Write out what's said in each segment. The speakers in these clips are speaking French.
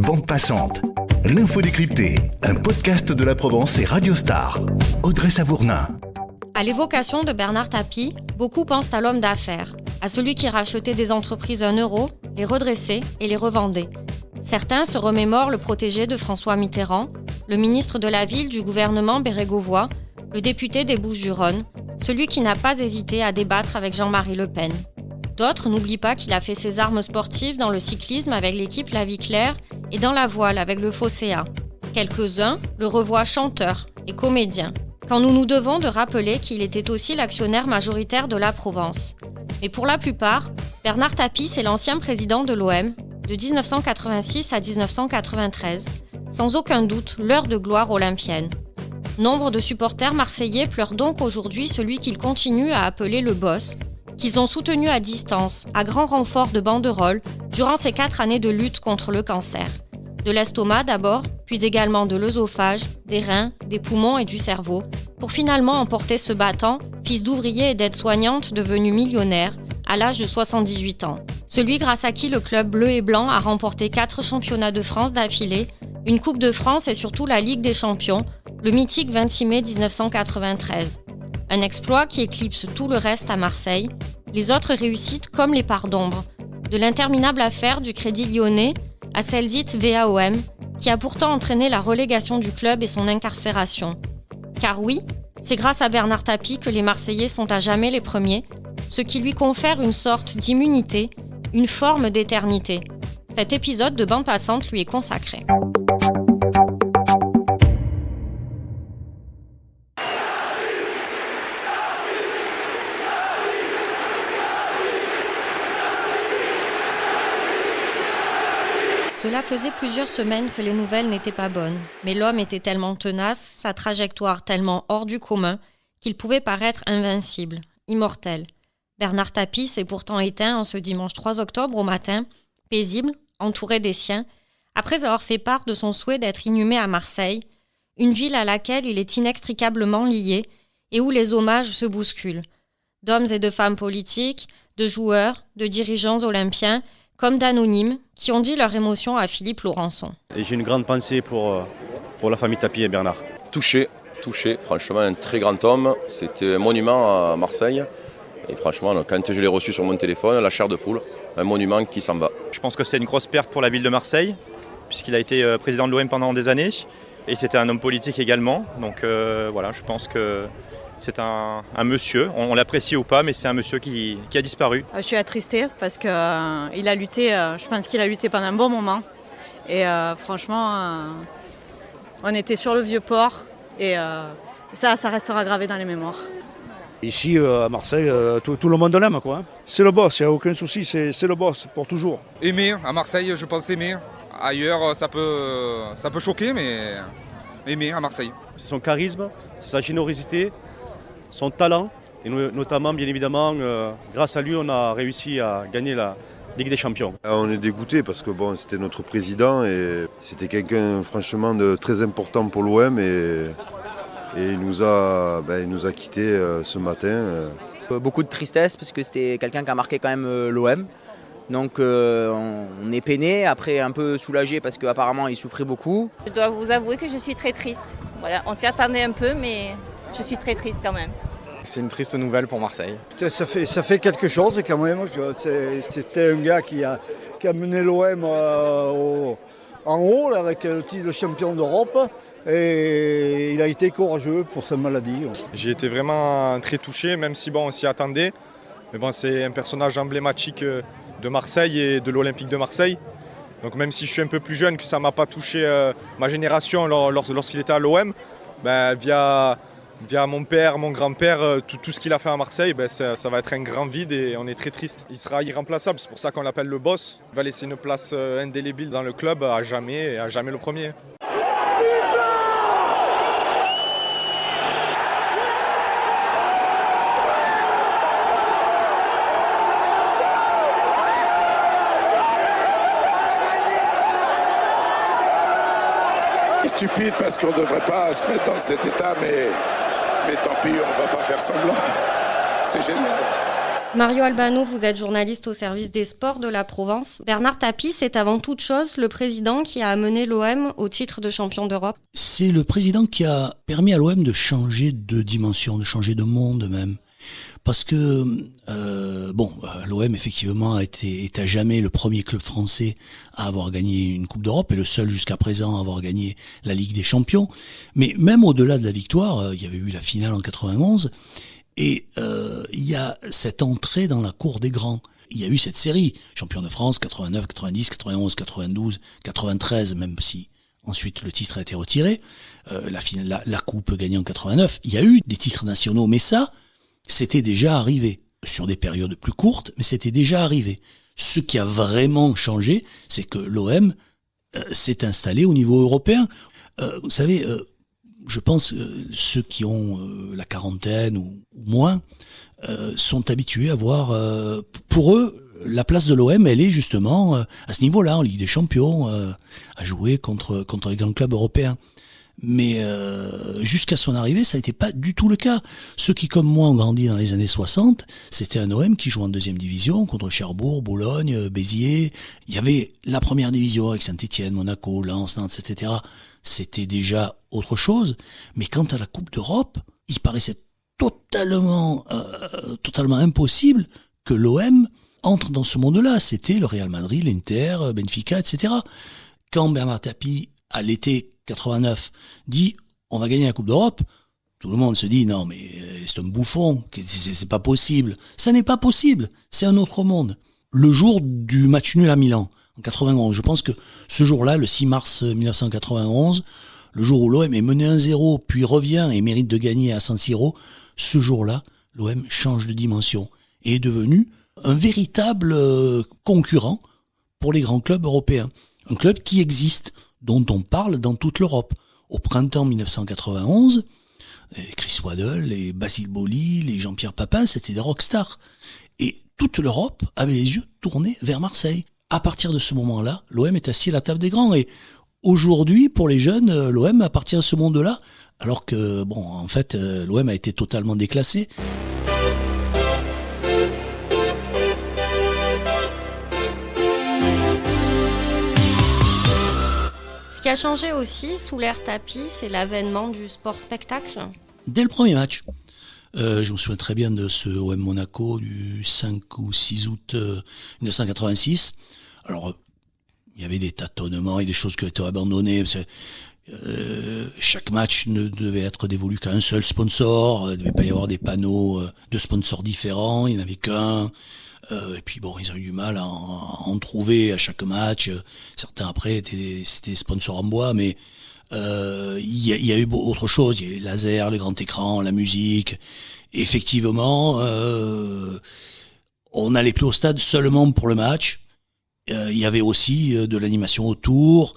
Bande passante, l'info décryptée, un podcast de la Provence et Radio Star. Audrey Savournin. À l'évocation de Bernard Tapie, beaucoup pensent à l'homme d'affaires, à celui qui rachetait des entreprises 1 euro, les redressait et les revendait. Certains se remémorent le protégé de François Mitterrand, le ministre de la Ville du gouvernement Bérégovoy, le député des Bouches-du-Rhône, celui qui n'a pas hésité à débattre avec Jean-Marie Le Pen. D'autres n'oublient pas qu'il a fait ses armes sportives dans le cyclisme avec l'équipe La Vie Claire et dans la voile avec le Fosséa. Quelques-uns le revoient chanteur et comédien, quand nous nous devons de rappeler qu'il était aussi l'actionnaire majoritaire de la Provence. Mais pour la plupart, Bernard Tapie, c'est l'ancien président de l'OM, de 1986 à 1993, sans aucun doute l'heure de gloire olympienne. Nombre de supporters marseillais pleurent donc aujourd'hui celui qu'ils continuent à appeler le boss, qu'ils ont soutenu à distance, à grand renfort de banderoles, durant ces 4 années de lutte contre le cancer. De l'estomac d'abord, puis également de l'œsophage, des reins, des poumons et du cerveau, pour finalement emporter ce battant, fils d'ouvrier et d'aide-soignante devenu millionnaire, à l'âge de 78 ans. Celui grâce à qui le club bleu et blanc a remporté 4 championnats de France d'affilée, une Coupe de France et surtout la Ligue des Champions, le mythique 26 mai 1993. Un exploit qui éclipse tout le reste à Marseille, les autres réussites comme les parts d'ombre, de l'interminable affaire du Crédit Lyonnais à celle dite VAOM, qui a pourtant entraîné la relégation du club et son incarcération. Car oui, c'est grâce à Bernard Tapie que les Marseillais sont à jamais les premiers, ce qui lui confère une sorte d'immunité, une forme d'éternité. Cet épisode de Bande passante lui est consacré. Cela faisait plusieurs semaines que les nouvelles n'étaient pas bonnes, mais l'homme était tellement tenace, sa trajectoire tellement hors du commun, qu'il pouvait paraître invincible, immortel. Bernard Tapie s'est pourtant éteint en ce dimanche 3 octobre au matin, paisible, entouré des siens, après avoir fait part de son souhait d'être inhumé à Marseille, une ville à laquelle il est inextricablement lié et où les hommages se bousculent. D'hommes et de femmes politiques, de joueurs, de dirigeants olympiens, comme d'anonymes qui ont dit leur émotion à Philippe Laurençon. Et j'ai une grande pensée pour la famille Tapie et Bernard. Touché, franchement un très grand homme, c'était un monument à Marseille. Et franchement, quand je l'ai reçu sur mon téléphone, la chair de poule, un monument qui s'en va. Je pense que c'est une grosse perte pour la ville de Marseille, puisqu'il a été président de l'OM pendant des années, et c'était un homme politique également. Donc voilà, je pense que c'est un monsieur, on l'apprécie ou pas, mais c'est un monsieur qui a disparu. Je suis attristée parce qu'il a lutté, je pense qu'il a lutté pendant un bon moment. Et franchement, on était sur le Vieux-Port et ça restera gravé dans les mémoires. Ici à Marseille, tout le monde l'aime, quoi. C'est le boss, il n'y a aucun souci, c'est le boss pour toujours. Aimer, à Marseille, je pense aimer. Ailleurs, ça peut choquer, mais aimer à Marseille. C'est son charisme, c'est sa générosité, son talent, et notamment, bien évidemment, grâce à lui, on a réussi à gagner la Ligue des Champions. On est dégoûté parce que c'était notre président et c'était quelqu'un franchement de très important pour l'OM et il nous a quittés ce matin. Beaucoup de tristesse parce que c'était quelqu'un qui a marqué quand même l'OM. Donc on est peiné, après un peu soulagé parce qu'apparemment il souffrait beaucoup. Je dois vous avouer que je suis très triste. Voilà, on s'y attendait un peu mais je suis très triste quand même. C'est une triste nouvelle pour Marseille. Ça fait quelque chose quand même. C'était un gars qui a mené l'OM en haut là, avec le titre de champion d'Europe. Et il a été courageux pour sa maladie. J'ai été vraiment très touché, même si on s'y attendait. Mais c'est un personnage emblématique de Marseille et de l'Olympique de Marseille. Donc même si je suis un peu plus jeune, que ça ne m'a pas touché ma génération lorsqu'il était à l'OM, via mon père, mon grand-père, tout ce qu'il a fait à Marseille, ça va être un grand vide et on est très triste. Il sera irremplaçable, c'est pour ça qu'on l'appelle le boss. Il va laisser une place indélébile dans le club à jamais, et à jamais le premier. Stupide parce qu'on ne devrait pas se mettre dans cet état, mais tant pis, on ne va pas faire semblant. C'est génial. Mario Albano, vous êtes journaliste au service des sports de la Provence. Bernard Tapie, c'est avant toute chose le président qui a amené l'OM au titre de champion d'Europe. C'est le président qui a permis à l'OM de changer de dimension, de changer de monde même. Parce que l'OM effectivement est à jamais le premier club français à avoir gagné une Coupe d'Europe et le seul jusqu'à présent à avoir gagné la Ligue des Champions. Mais même au-delà de la victoire, il y avait eu la finale en 91 et il y a cette entrée dans la cour des grands. Il y a eu cette série, champion de France, 89, 90, 91, 92, 93, même si ensuite le titre a été retiré, la coupe gagnée en 89. Il y a eu des titres nationaux, mais ça, c'était déjà arrivé. Sur des périodes plus courtes, mais c'était déjà arrivé. Ce qui a vraiment changé, c'est que l'OM s'est installé au niveau européen. Vous savez, je pense ceux qui ont la quarantaine ou moins sont habitués à voir, pour eux, la place de l'OM, elle est justement à ce niveau-là, en Ligue des Champions, à jouer contre les grands clubs européens. Mais jusqu'à son arrivée, ça n'était pas du tout le cas. Ceux qui, comme moi, ont grandi dans les années 60, c'était un OM qui jouait en deuxième division contre Cherbourg, Boulogne, Béziers. Il y avait la première division avec Saint-Étienne, Monaco, Lens, Nantes, etc. C'était déjà autre chose. Mais quant à la Coupe d'Europe, il paraissait totalement impossible que l'OM entre dans ce monde-là. C'était le Real Madrid, l'Inter, Benfica, etc. Quand Bernard Tapie, à l'été 89, dit on va gagner la Coupe d'Europe, tout le monde se dit non mais c'est un bouffon, c'est pas possible. Ça n'est pas possible, c'est un autre monde. Le jour du match nul à Milan, en 91, je pense que ce jour-là, le 6 mars 1991, le jour où l'OM est mené 1-0, puis revient et mérite de gagner à San Siro, ce jour-là, l'OM change de dimension et est devenu un véritable concurrent pour les grands clubs européens. Un club qui existe, dont on parle dans toute l'Europe. Au printemps 1991, Chris Waddle, les Basile Boli, les Jean-Pierre Papin, c'était des rockstars. Et toute l'Europe avait les yeux tournés vers Marseille. À partir de ce moment-là, l'OM est assis à la table des grands. Et aujourd'hui, pour les jeunes, l'OM appartient à ce monde-là, alors que, en fait, l'OM a été totalement déclassé. Ce qui a changé aussi sous l'ère Tapie, c'est l'avènement du sport-spectacle. Dès le premier match, je me souviens très bien de ce OM Monaco du 5 ou 6 août 1986. Alors, il y avait des tâtonnements et des choses qui ont été abandonnées. Chaque match ne devait être dévolu qu'à un seul sponsor. Il ne devait pas y avoir des panneaux de sponsors différents. Il n'y en avait qu'un. Et puis ils ont eu du mal à en trouver à chaque match. Certains après c'était sponsors en bois, mais il y a eu autre chose. Il y a eu les lasers, le grand écran, la musique. Effectivement, on allait plus au stade seulement pour le match. Il y avait aussi de l'animation autour,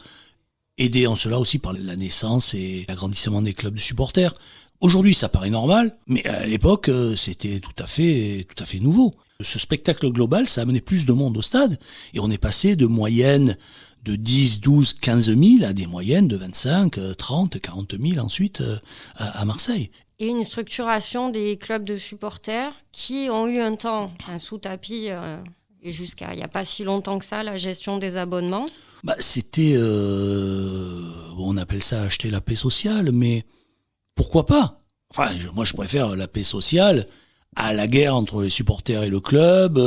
aidé en cela aussi par la naissance et l'agrandissement des clubs de supporters. Aujourd'hui, ça paraît normal, mais à l'époque, c'était tout à fait nouveau. Ce spectacle global, ça a amené plus de monde au stade, et on est passé de moyennes de 10, 12, 15 000 à des moyennes de 25, 30, 40 000 ensuite à Marseille. Et une structuration des clubs de supporters qui ont eu un temps, sous Tapie, et jusqu'à il n'y a pas si longtemps que ça, la gestion des abonnements. C'était, on appelle ça acheter la paix sociale, mais pourquoi pas ? Enfin, moi je préfère la paix sociale à la guerre entre les supporters et le club.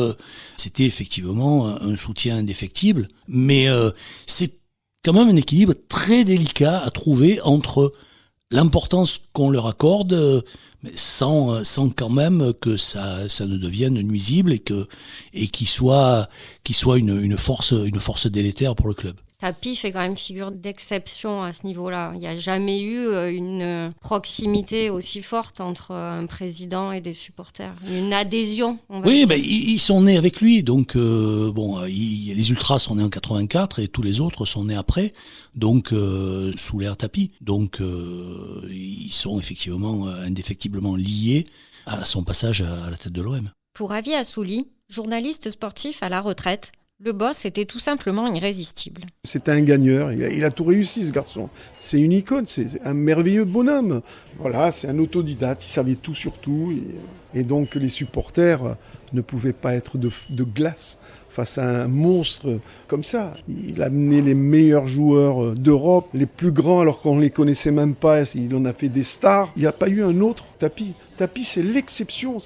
C'était effectivement un soutien indéfectible, mais c'est quand même un équilibre très délicat à trouver entre l'importance qu'on leur accorde, mais sans quand même que ça ne devienne nuisible et qu'il soit une force délétère pour le club. Tapie fait quand même figure d'exception à ce niveau-là. Il n'y a jamais eu une proximité aussi forte entre un président et des supporters. Une adhésion, on va dire. Ils sont nés avec lui. Donc, les Ultras sont nés en 84 et tous les autres sont nés après. Donc, sous l'ère Tapie. Donc, ils sont effectivement indéfectiblement liés à son passage à la tête de l'OM. Pour Avi Assouli, journaliste sportif à la retraite, le boss était tout simplement irrésistible. C'est un gagneur, il a tout réussi ce garçon. C'est une icône, c'est un merveilleux bonhomme. Voilà, c'est un autodidacte, il savait tout sur tout. Et donc les supporters ne pouvait pas être de glace face à un monstre comme ça. Il a amené les meilleurs joueurs d'Europe, les plus grands alors qu'on ne les connaissait même pas. Il en a fait des stars. Il n'y a pas eu un autre Tapie. Tapie, c'est l'exception.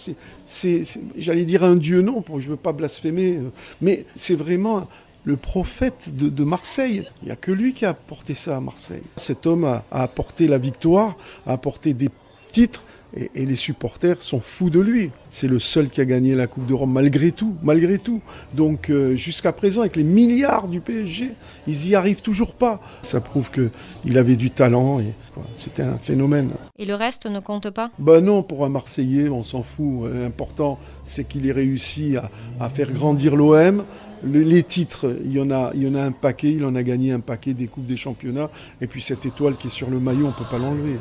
C'est j'allais dire un dieu, non, je ne veux pas blasphémer, mais c'est vraiment le prophète de Marseille. Il n'y a que lui qui a apporté ça à Marseille. Cet homme a apporté la victoire, a apporté des titres, et les supporters sont fous de lui. C'est le seul qui a gagné la Coupe d'Europe, malgré tout. Donc jusqu'à présent, avec les milliards du PSG, ils y arrivent toujours pas. Ça prouve qu'il avait du talent, et voilà, c'était un phénomène. Et le reste ne compte pas ? Non, pour un Marseillais, on s'en fout. L'important, c'est qu'il ait réussi à faire grandir l'OM. Les titres, il y en a un paquet, il en a gagné un paquet des Coupes des Championnats, et puis cette étoile qui est sur le maillot, on ne peut pas l'enlever.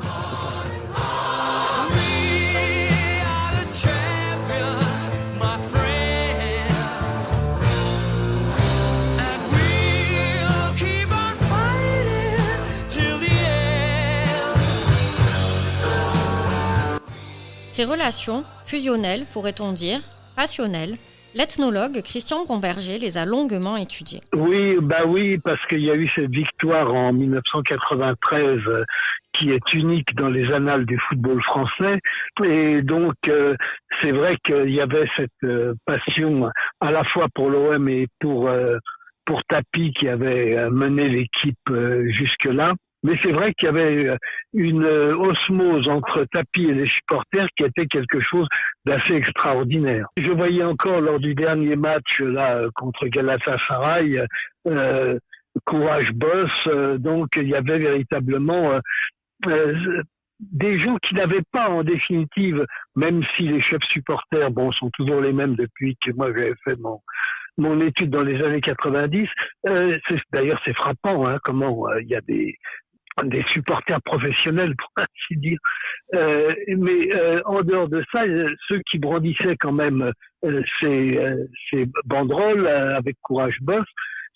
Ces relations, fusionnelles pourrait-on dire, passionnelles, l'ethnologue Christian Bromberger les a longuement étudiées. Oui, parce qu'il y a eu cette victoire en 1993 qui est unique dans les annales du football français. Et donc, c'est vrai qu'il y avait cette passion à la fois pour l'OM et pour Tapie qui avait mené l'équipe jusque-là. Mais c'est vrai qu'il y avait une osmose entre Tapie et les supporters qui était quelque chose d'assez extraordinaire. Je voyais encore lors du dernier match là contre Galatasaray, Courage Boss, donc il y avait véritablement des gens qui n'avaient pas en définitive, même si les chefs supporters sont toujours les mêmes depuis que moi j'avais fait mon étude dans les années 90. D'ailleurs c'est frappant comment il y a des supporters professionnels, pour ainsi dire. Mais en dehors de ça, ceux qui brandissaient quand même ces banderoles avec Courage Boss,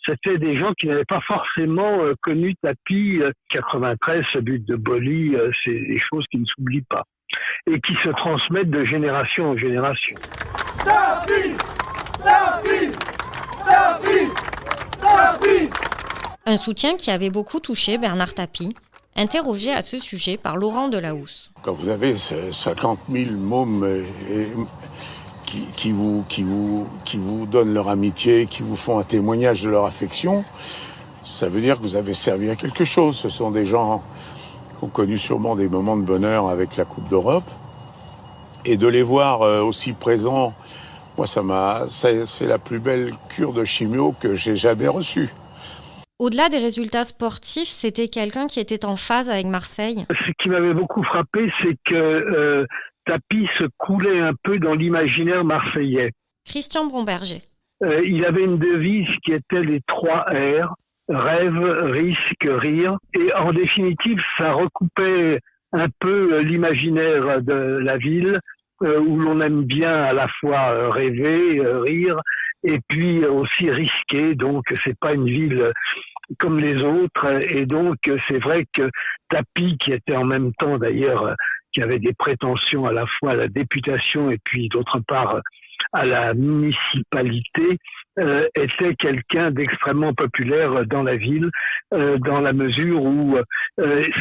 c'était des gens qui n'avaient pas forcément connu Tapie. 93, ce but de Boli, c'est des choses qui ne s'oublient pas et qui se transmettent de génération en génération. Tapie, Tapie, Tapie, Tapie. Un soutien qui avait beaucoup touché Bernard Tapie, interrogé à ce sujet par Laurent Delahousse. Quand vous avez 50 000 mômes qui vous donnent leur amitié, qui vous font un témoignage de leur affection, ça veut dire que vous avez servi à quelque chose. Ce sont des gens qui ont connu sûrement des moments de bonheur avec la Coupe d'Europe. Et de les voir aussi présents, moi c'est la plus belle cure de chimio que j'ai jamais reçue. Au-delà des résultats sportifs, c'était quelqu'un qui était en phase avec Marseille. Ce qui m'avait beaucoup frappé, c'est que Tapie se coulait un peu dans l'imaginaire marseillais. Christian Bromberger. Il avait une devise qui était les 3 R, rêve, risque, rire. Et en définitive, ça recoupait un peu l'imaginaire de la ville, où l'on aime bien à la fois rêver, rire, et puis aussi risquer. Donc c'est pas une ville comme les autres, et donc c'est vrai que Tapie, qui était en même temps d'ailleurs, qui avait des prétentions à la fois à la députation et puis d'autre part à la municipalité, était quelqu'un d'extrêmement populaire dans la ville, dans la mesure où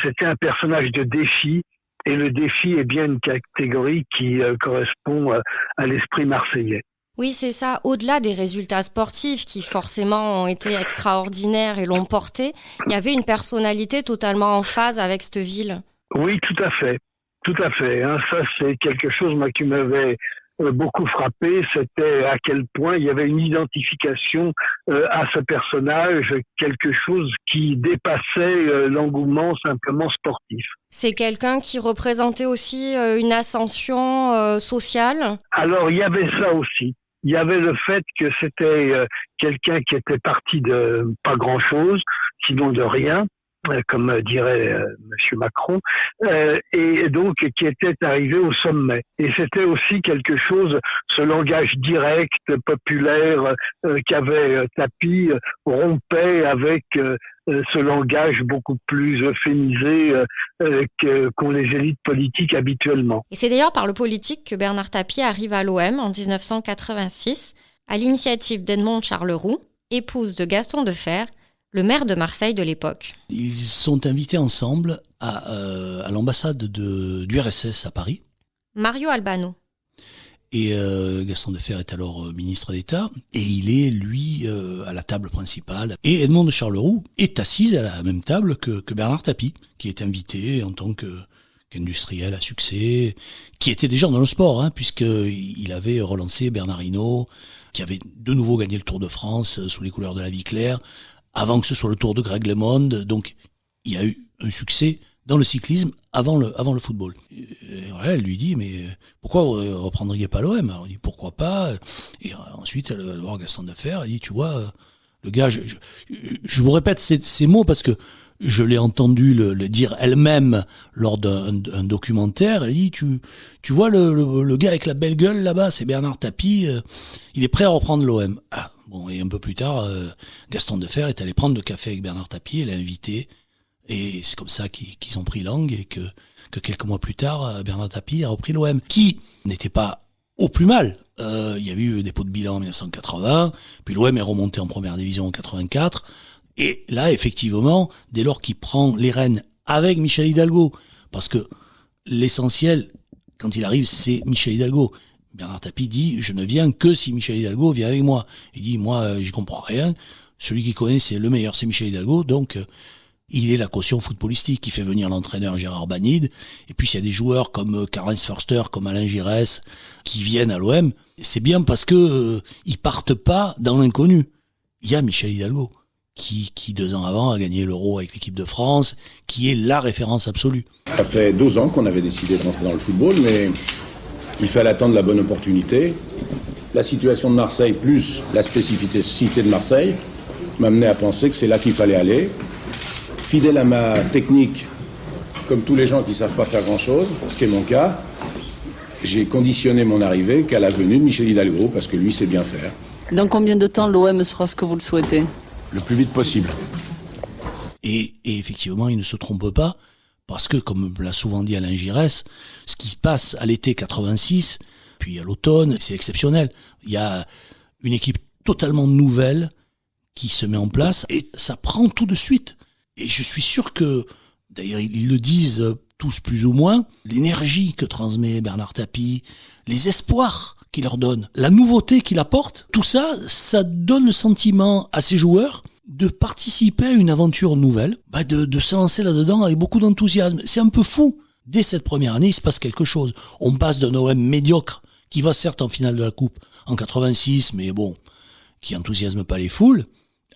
c'était un personnage de défi. Et le défi est bien une catégorie qui correspond à l'esprit marseillais. Oui, c'est ça. Au-delà des résultats sportifs qui forcément ont été extraordinaires et l'ont porté, il y avait une personnalité totalement en phase avec cette ville. Oui, tout à fait. Tout à fait. Ça, c'est quelque chose qui m'avait beaucoup frappé. C'était à quel point il y avait une identification à ce personnage, quelque chose qui dépassait l'engouement simplement sportif. C'est quelqu'un qui représentait aussi une ascension sociale. Alors, il y avait ça aussi. Il y avait le fait que c'était quelqu'un qui était parti de pas grand-chose, sinon de rien, comme dirait M. Macron, et donc qui était arrivé au sommet. Et c'était aussi quelque chose, ce langage direct, populaire qu'avait Tapie, rompait avec ce langage beaucoup plus euphémisé qu'ont les élites politiques habituellement. Et c'est d'ailleurs par le politique que Bernard Tapie arrive à l'OM en 1986, à l'initiative d'Edmond Charleroux, épouse de Gaston Defferre, le maire de Marseille de l'époque. Ils sont invités ensemble à l'ambassade du RSS à Paris. Mario Albano. Et Gaston Defferre est alors ministre d'État, et il est, lui, à la table principale. Et Edmond de Charleroux est assise à la même table que Bernard Tapie, qui est invité en tant qu'industriel à succès, qui était déjà dans le sport, puisqu'il avait relancé Bernard Hinault, qui avait de nouveau gagné le Tour de France sous les couleurs de la vie claire, avant que ce soit le Tour de Greg LeMond. Donc, il y a eu un succès dans le cyclisme avant le football. Et voilà, elle lui dit, mais pourquoi vous reprendriez pas l'OM? Alors, il dit, pourquoi pas? Et ensuite, elle va voir Gaston Defferre, elle dit, tu vois, le gars, je vous répète ces mots parce que je l'ai entendu le dire elle-même lors d'un documentaire. Elle dit, tu vois le gars avec la belle gueule là-bas, c'est Bernard Tapie, il est prêt à reprendre l'OM. Ah, bon, et un peu plus tard, Gaston Defferre est allé prendre le café avec Bernard Tapie, elle l'a invité, et c'est comme ça qu'ils ont pris langue, et que quelques mois plus tard, Bernard Tapie a repris l'OM, qui n'était pas au plus mal. Il y a eu des pots de bilan en 1980, puis l'OM est remonté en première division en 84, et là, effectivement, dès lors qu'il prend les rênes avec Michel Hidalgo, parce que l'essentiel, quand il arrive, c'est Michel Hidalgo. Bernard Tapie dit, je ne viens que si Michel Hidalgo vient avec moi. Il dit, moi, je comprends rien. Celui qui connaît, c'est le meilleur, c'est Michel Hidalgo. Donc, il est la caution footballistique qui fait venir l'entraîneur Gérard Banide. Et puis, s'il y a des joueurs comme Karl-Heinz Förster, comme Alain Giresse, qui viennent à l'OM, c'est bien parce que ils partent pas dans l'inconnu. Il y a Michel Hidalgo, qui 2 ans avant a gagné l'Euro avec l'équipe de France, qui est la référence absolue. Ça fait 2 ans qu'on avait décidé de rentrer dans le football, mais il fallait attendre la bonne opportunité. La situation de Marseille plus la spécificité de Marseille m'amenait à penser que c'est là qu'il fallait aller. Fidèle à ma technique, comme tous les gens qui ne savent pas faire grand-chose, ce qui est mon cas, j'ai conditionné mon arrivée qu'à la venue de Michel Hidalgo, parce que lui sait bien faire. Dans combien de temps l'OM sera ce que vous le souhaitez ? Le plus vite possible. Et effectivement, il ne se trompe pas, parce que, comme l'a souvent dit Alain Giresse, ce qui se passe à l'été 86, puis à l'automne, c'est exceptionnel. Il y a une équipe totalement nouvelle qui se met en place, et ça prend tout de suite. Et je suis sûr que, d'ailleurs ils le disent tous plus ou moins, l'énergie que transmet Bernard Tapie, les espoirs qu'il leur donne, la nouveauté qu'il apporte, tout ça, ça donne le sentiment à ces joueurs de participer à une aventure nouvelle, de se lancer là-dedans avec beaucoup d'enthousiasme. C'est un peu fou. Dès cette première année, il se passe quelque chose. On passe d'un OM médiocre, qui va certes en finale de la Coupe en 86, mais bon, qui enthousiasme pas les foules,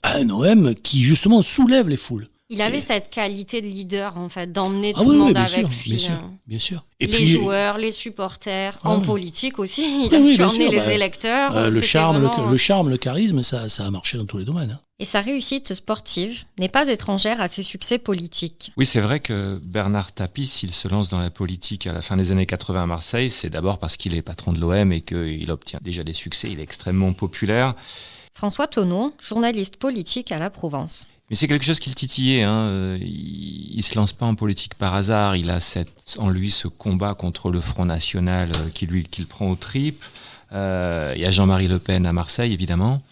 à un OM qui justement soulève les foules. Il avait cette qualité de leader, en fait, d'emmener tout le monde avec lui. Bien sûr. Et les joueurs, les supporters, en politique aussi. Il a su emmener les électeurs. Le charme, le charisme, ça a marché dans tous les domaines. Et sa réussite sportive n'est pas étrangère à ses succès politiques. Oui, c'est vrai que Bernard Tapie, s'il se lance dans la politique à la fin des années 80 à Marseille, c'est d'abord parce qu'il est patron de l'OM et qu'il obtient déjà des succès. Il est extrêmement populaire. François Tonneau, journaliste politique à la Provence. Mais c'est quelque chose qui le titillait. Il se lance pas en politique par hasard. Il a en lui ce combat contre le Front National qu'il prend aux tripes. Il y a Jean-Marie Le Pen à Marseille, évidemment.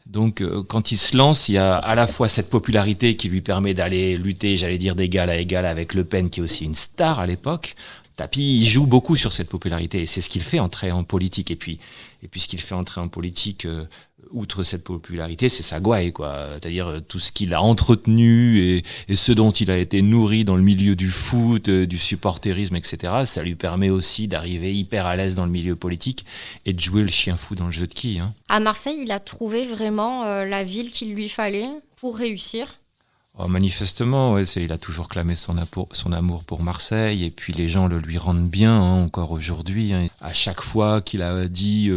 Donc, quand il se lance, il y a à la fois cette popularité qui lui permet d'aller lutter, j'allais dire, d'égal à égal avec Le Pen, qui est aussi une star à l'époque. Tapie, il joue beaucoup sur cette popularité et c'est ce qu'il fait entrer en politique. Et puis ce qu'il fait entrer en politique, outre cette popularité, c'est sa gouaille, quoi. C'est-à-dire tout ce qu'il a entretenu et ce dont il a été nourri dans le milieu du foot, du supporterisme, etc. Ça lui permet aussi d'arriver hyper à l'aise dans le milieu politique et de jouer le chien fou dans le jeu de quilles. À Marseille, il a trouvé vraiment la ville qu'il lui fallait pour réussir. Oh, manifestement, ouais, il a toujours clamé son amour pour Marseille et puis les gens le lui rendent bien encore aujourd'hui. À chaque fois qu'il a dit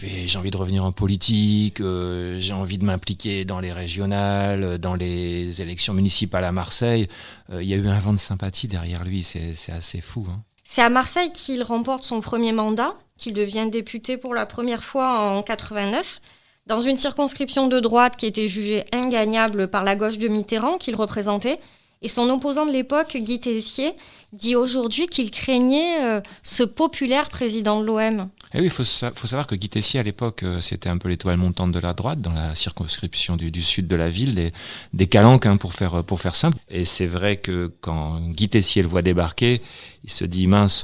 j'ai envie de revenir en politique, j'ai envie de m'impliquer dans les régionales, dans les élections municipales à Marseille. Il y a eu un vent de sympathie derrière lui, c'est assez fou. Hein. C'est à Marseille qu'il remporte son premier mandat, qu'il devient député pour la première fois en 89, dans une circonscription de droite qui était jugée ingagnable par la gauche de Mitterrand qu'il représentait. Et son opposant de l'époque, Guy Tessier, dit aujourd'hui qu'il craignait ce populaire président de l'OM. Et oui, il faut savoir que Guy Tessier, à l'époque, c'était un peu l'étoile montante de la droite dans la circonscription du sud de la ville, des calanques, hein, pour faire simple. Et c'est vrai que quand Guy Tessier le voit débarquer, il se dit mince,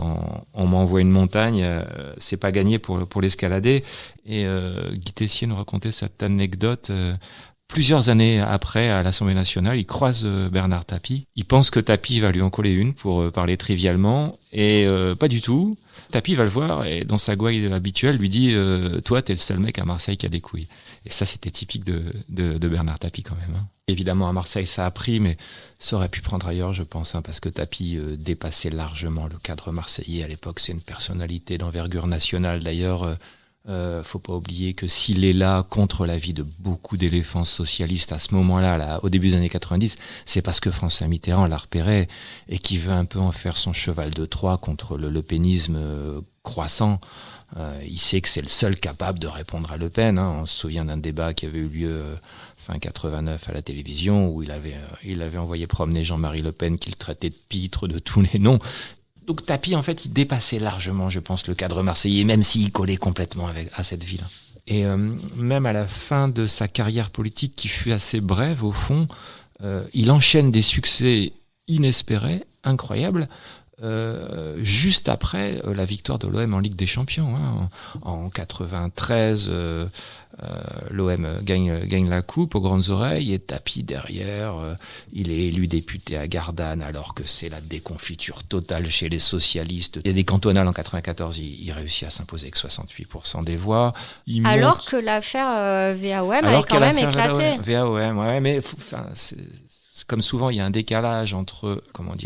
on m'envoie une montagne, c'est pas gagné pour l'escalader. Et Guy Tessier nous racontait cette anecdote. Plusieurs années après, à l'Assemblée nationale, il croise Bernard Tapie. Il pense que Tapie va lui en coller une pour parler trivialement, et pas du tout. Tapie va le voir et dans sa gouaille habituelle lui dit toi t'es le seul mec à Marseille qui a des couilles. Et ça c'était typique de Bernard Tapie quand même. Hein. Évidemment à Marseille ça a pris, mais ça aurait pu prendre ailleurs je pense, hein, parce que Tapie dépassait largement le cadre marseillais. À l'époque c'est une personnalité d'envergure nationale d'ailleurs. Faut pas oublier que s'il est là contre l'avis de beaucoup d'éléphants socialistes à ce moment-là, au début des années 90, c'est parce que François Mitterrand l'a repéré et qu'il veut un peu en faire son cheval de Troie contre le lepénisme croissant. Il sait que c'est le seul capable de répondre à Le Pen. Hein. On se souvient d'un débat qui avait eu lieu fin 89 à la télévision où il avait envoyé promener Jean-Marie Le Pen qu'il traitait de pitre de tous les noms. Donc Tapie, en fait, il dépassait largement, je pense, le cadre marseillais, même s'il collait complètement à cette ville. Et même à la fin de sa carrière politique, qui fut assez brève, au fond, il enchaîne des succès inespérés, incroyables, juste après la victoire de l'OM en Ligue des Champions. Hein. En 93, l'OM gagne la coupe aux grandes oreilles et Tapie derrière. Il est élu député à Gardanne alors que c'est la déconfiture totale chez les socialistes. Il y a des cantonales en 94, il réussit à s'imposer avec 68% des voix. Alors que l'affaire VAOM avait quand même éclaté. VAOM, ouais, mais comme souvent, il y a un décalage entre,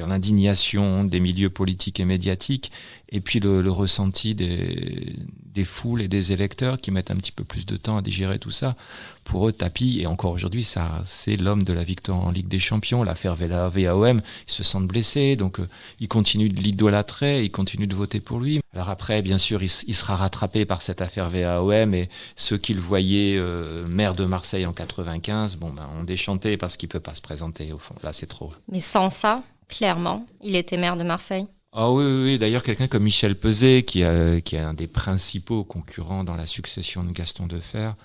l'indignation des milieux politiques et médiatiques et puis le ressenti des foules et des électeurs qui mettent un petit peu plus de temps à digérer tout ça. Pour eux, Tapie, et encore aujourd'hui, ça, c'est l'homme de la victoire en Ligue des Champions. L'affaire VAOM, ils se sentent blessés, donc ils continuent de l'idolâtrer, ils continuent de voter pour lui. Alors après, bien sûr, il sera rattrapé par cette affaire VAOM, et ceux qui le voyaient maire de Marseille en 95, ont déchanté parce qu'il peut pas se présenter, au fond. Là, c'est trop. Mais sans ça, clairement, il était maire de Marseille. Ah oui. D'ailleurs, quelqu'un comme Michel Peset, qui est un des principaux concurrents dans la succession de Gaston Defferre,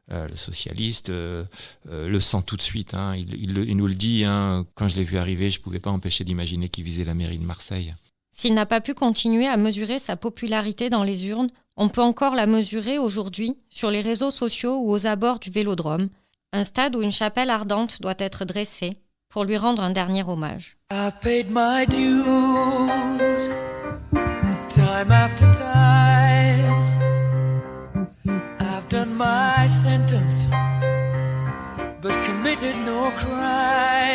le socialiste, le sent tout de suite. Hein. Il nous le dit. Hein. Quand je l'ai vu arriver, je ne pouvais pas empêcher d'imaginer qu'il visait la mairie de Marseille. S'il n'a pas pu continuer à mesurer sa popularité dans les urnes, on peut encore la mesurer aujourd'hui sur les réseaux sociaux ou aux abords du Vélodrome, un stade où une chapelle ardente doit être dressée pour lui rendre un dernier hommage. I've paid my dues, time after time. I've done my sentence, but committed no crime.